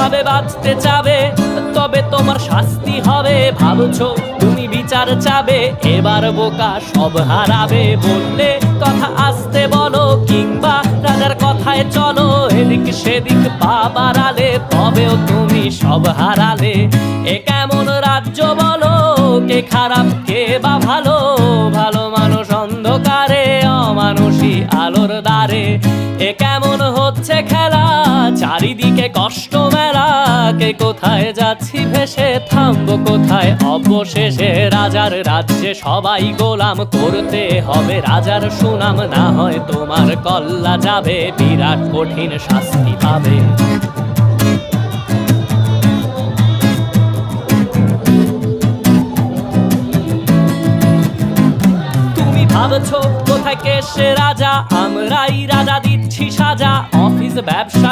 ভাবে বাঁচতে চাবে, তবে তোমার শাস্তি হবে। ভাবছো তুমি বিচার চাবে, এবার বোকা সব হারাবে। বললে কথা আসতে বলো, কিংবা রাজার কথায় চলো, এদিক সেদিক পা বাড়ালে তবেও তুমি সব হারালে। এ কেমন রাজ্য বলো, কে খারাপ কে বা ভালো? ভালো মানুষ অন্ধকারে, অমানুষী আলোর দ্বারে। এ কেমন হচ্ছে খেলা, চারিদিকে কষ্ট মেলা। কে কোথায় যাচ্ছি ভেসে, থামবো কোথায় অবশেষে? রাজার রাজ্যে সবাই গোলাম, করতে হবে রাজার সুনাম। না হয় তোমার কল্লা যাবে, বিরাট কঠিন শাস্তি পাবে। ভাবছো কোথায় কে সে রাজা, আমরাই রাজা দিচ্ছি সাজা। অফিস ব্যবসা